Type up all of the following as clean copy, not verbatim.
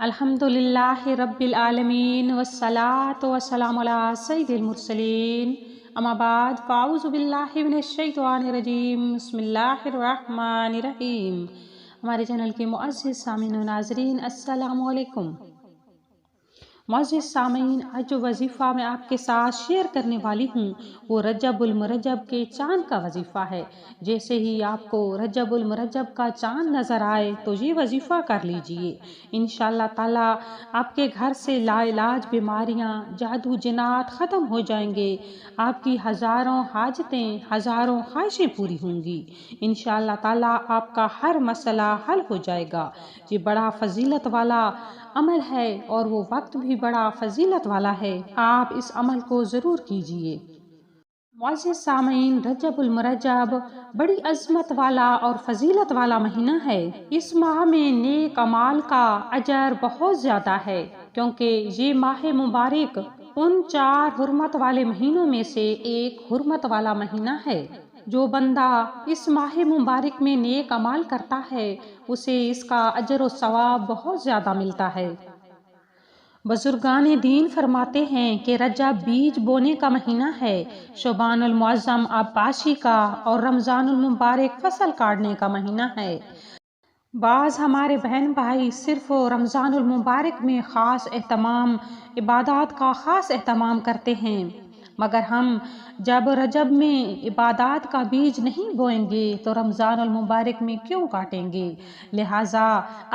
الحمدللہ رب العالمین والصلاة والسلام علی سید المرسلین اما بعد فاعوذ باللہ من الشیطان الرجیم بسم اللہ الرحمن الرحیم۔ ہمارے چینل کے معزز سامعین و ناظرین السلام علیکم۔ معزز سامعین، آج جو وظیفہ میں آپ کے ساتھ شیئر کرنے والی ہوں وہ رجب المرجب کے چاند کا وظیفہ ہے۔ جیسے ہی آپ کو رجب المرجب کا چاند نظر آئے تو یہ وظیفہ کر لیجئے، انشاءاللہ تعالی آپ کے گھر سے لا علاج بیماریاں، جادو جنات ختم ہو جائیں گے، آپ کی ہزاروں حاجتیں، ہزاروں خواہشیں پوری ہوں گی، انشاءاللہ تعالی آپ کا ہر مسئلہ حل ہو جائے گا۔ یہ بڑا فضیلت والا عمل ہے اور وہ وقت بھی بڑا فضیلت والا ہے، آپ اس عمل کو ضرور کیجئے۔ معزز سامعین، رجب المرجب بڑی عظمت والا اور فضیلت والا مہینہ ہے۔ اس ماہ میں نیک اعمال کا اجر بہت زیادہ ہے، کیونکہ یہ ماہ مبارک ان 4 حرمت والے مہینوں میں سے ایک حرمت والا مہینہ ہے۔ جو بندہ اس ماہ مبارک میں نیک اعمال کرتا ہے اسے اس کا اجر و ثواب بہت زیادہ ملتا ہے۔ بزرگان دین فرماتے ہیں کہ رجب بیج بونے کا مہینہ ہے، شعبان المعظم آب پاشی کا اور رمضان المبارک فصل کاٹنے کا مہینہ ہے۔ بعض ہمارے بہن بھائی صرف رمضان المبارک میں خاص اہتمام، عبادات کا خاص اہتمام کرتے ہیں، مگر ہم جب رجب میں عبادات کا بیج نہیں بوئیں گے تو رمضان المبارک میں کیوں کاٹیں گے؟ لہٰذا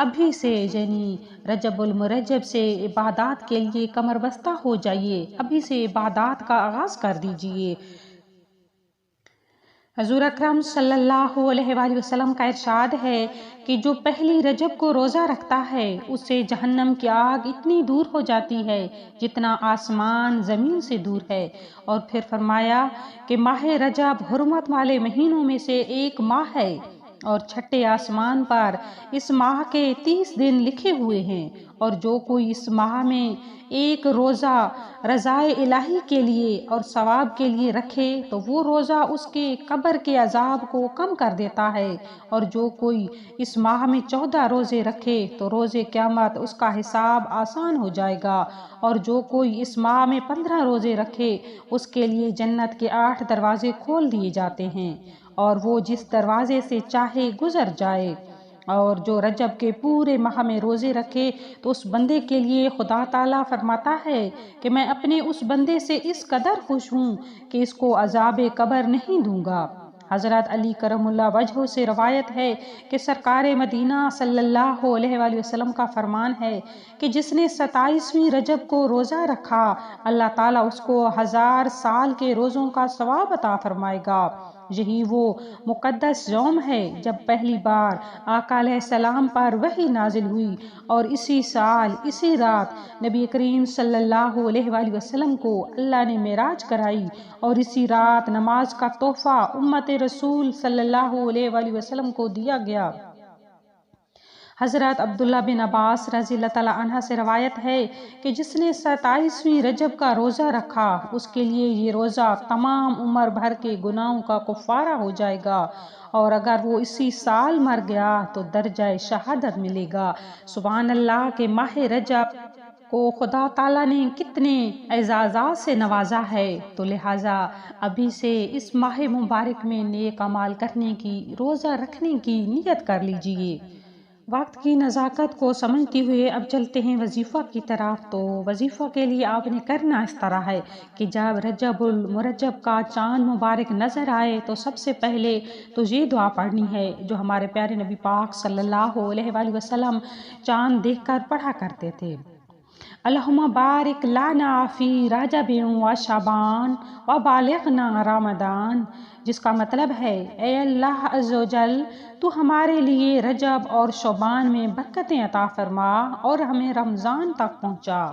ابھی سے یعنی رجب المرجب سے عبادات کے لیے کمر بستہ ہو جائیے، ابھی سے عبادات کا آغاز کر دیجئے۔ حضور اکرم صلی اللہ علیہ وآلہ وسلم کا ارشاد ہے کہ جو پہلی رجب کو روزہ رکھتا ہے اس سے جہنم کی آگ اتنی دور ہو جاتی ہے جتنا آسمان زمین سے دور ہے، اور پھر فرمایا کہ ماہ رجب حرمت والے مہینوں میں سے ایک ماہ ہے اور چھٹے آسمان پر اس ماہ کے 30 دن لکھے ہوئے ہیں، اور جو کوئی اس ماہ میں ایک روزہ رضائے الہی کے لیے اور ثواب کے لیے رکھے تو وہ روزہ اس کے قبر کے عذاب کو کم کر دیتا ہے، اور جو کوئی اس ماہ میں 14 روزے رکھے تو روزے قیامت اس کا حساب آسان ہو جائے گا، اور جو کوئی اس ماہ میں 15 روزے رکھے اس کے لیے جنت کے 8 دروازے کھول دیے جاتے ہیں اور وہ جس دروازے سے چاہے گزر جائے۔ اور جو رجب کے پورے ماہ میں روزے رکھے تو اس بندے کے لیے خدا تعالیٰ فرماتا ہے کہ میں اپنے اس بندے سے اس قدر خوش ہوں کہ اس کو عذاب قبر نہیں دوں گا۔ حضرت علی کرم اللہ وجہہ سے روایت ہے کہ سرکار مدینہ صلی اللہ علیہ وآلہ وسلم کا فرمان ہے کہ جس نے 27ویں رجب کو روزہ رکھا اللہ تعالیٰ اس کو 1000 سال کے روزوں کا ثواب عطا فرمائے گا۔ یہی وہ مقدس یوم ہے جب پہلی بار آقا علیہ السلام پر وحی نازل ہوئی، اور اسی سال اسی رات نبی کریم صلی اللہ علیہ وآلہ وسلم کو اللہ نے معراج کرائی، اور اسی رات نماز کا تحفہ امت رسول صلی اللہ علیہ وآلہ وسلم کو دیا گیا۔ حضرت عبداللہ بن عباس رضی اللہ تعالیٰ عنہ سے روایت ہے کہ جس نے 27ویں رجب کا روزہ رکھا اس کے لیے یہ روزہ تمام عمر بھر کے گناہوں کا کفارہ ہو جائے گا، اور اگر وہ اسی سال مر گیا تو درجہ شہادت ملے گا۔ سبحان اللہ کہ ماہ رجب کو خدا تعالیٰ نے کتنے اعزازات سے نوازا ہے، تو لہٰذا ابھی سے اس ماہ مبارک میں نیک اعمال کرنے کی، روزہ رکھنے کی نیت کر لیجئے۔ وقت کی نزاکت کو سمجھتے ہوئے اب چلتے ہیں وظیفہ کی طرف۔ تو وظیفہ کے لیے آپ نے کرنا اس طرح ہے کہ جب رجب المرجب کا چاند مبارک نظر آئے تو سب سے پہلے تو یہ دعا پڑھنی ہے جو ہمارے پیارے نبی پاک صلی اللہ علیہ وآلہ وسلم چاند دیکھ کر پڑھا کرتے تھے۔ اللہم بارک لنا فی رجب و شعبان و بالغنا رمضان، جس کا مطلب ہے اے اللہ عز و جل تو ہمارے لیے رجب اور شعبان میں برکتیں عطا فرما اور ہمیں رمضان تک پہنچا۔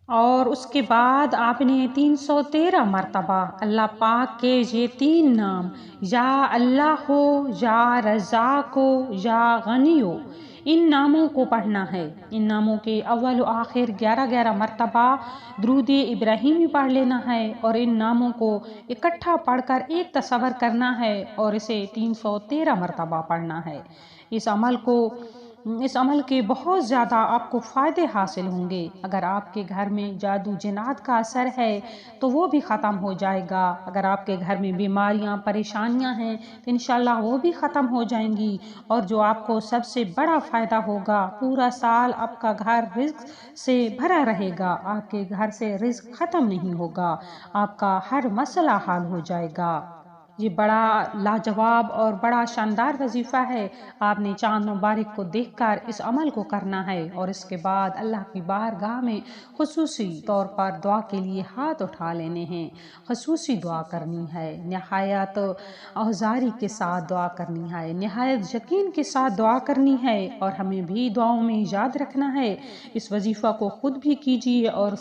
اور اس کے بعد آپ نے 313 مرتبہ اللہ پاک کے یہ 3 نام یا اللہ ہو، یا رزاق ہو، یا غنی ہو، ان ناموں کو پڑھنا ہے۔ ان ناموں کے اول و آخر 11 مرتبہ درود ابراہیمی پڑھ لینا ہے، اور ان ناموں کو اکٹھا پڑھ کر ایک تصور کرنا ہے اور اسے 313 مرتبہ پڑھنا ہے۔ اس عمل کو اس عمل کے بہت زیادہ آپ کو فائدے حاصل ہوں گے۔ اگر آپ کے گھر میں جادو جنات کا اثر ہے تو وہ بھی ختم ہو جائے گا۔ اگر آپ کے گھر میں بیماریاں پریشانیاں ہیں تو انشاءاللہ وہ بھی ختم ہو جائیں گی۔ اور جو آپ کو سب سے بڑا فائدہ ہوگا، پورا سال آپ کا گھر رزق سے بھرا رہے گا، آپ کے گھر سے رزق ختم نہیں ہوگا، آپ کا ہر مسئلہ حل ہو جائے گا۔ یہ بڑا لاجواب اور بڑا شاندار وظیفہ ہے۔ آپ نے چاند مبارک کو دیکھ کر اس عمل کو کرنا ہے اور اس کے بعد اللہ کی بارگاہ میں خصوصی طور پر دعا کے لیے ہاتھ اٹھا لینے ہیں، خصوصی دعا کرنی ہے، نہایت اوزاری کے ساتھ دعا کرنی ہے، نہایت یقین کے ساتھ دعا کرنی ہے، اور ہمیں بھی دعاؤں میں یاد رکھنا ہے۔ اس وظیفہ کو خود بھی کیجیے اور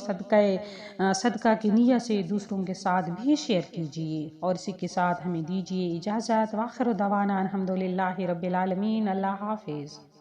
صدقہ کی نیت سے دوسروں کے ساتھ بھی شیئر کیجیے۔ اور اسی کے ساتھ ہمیں دیجیے اجازت۔ وآخر دعوانا الحمدللہ رب العالمین۔ اللہ حافظ۔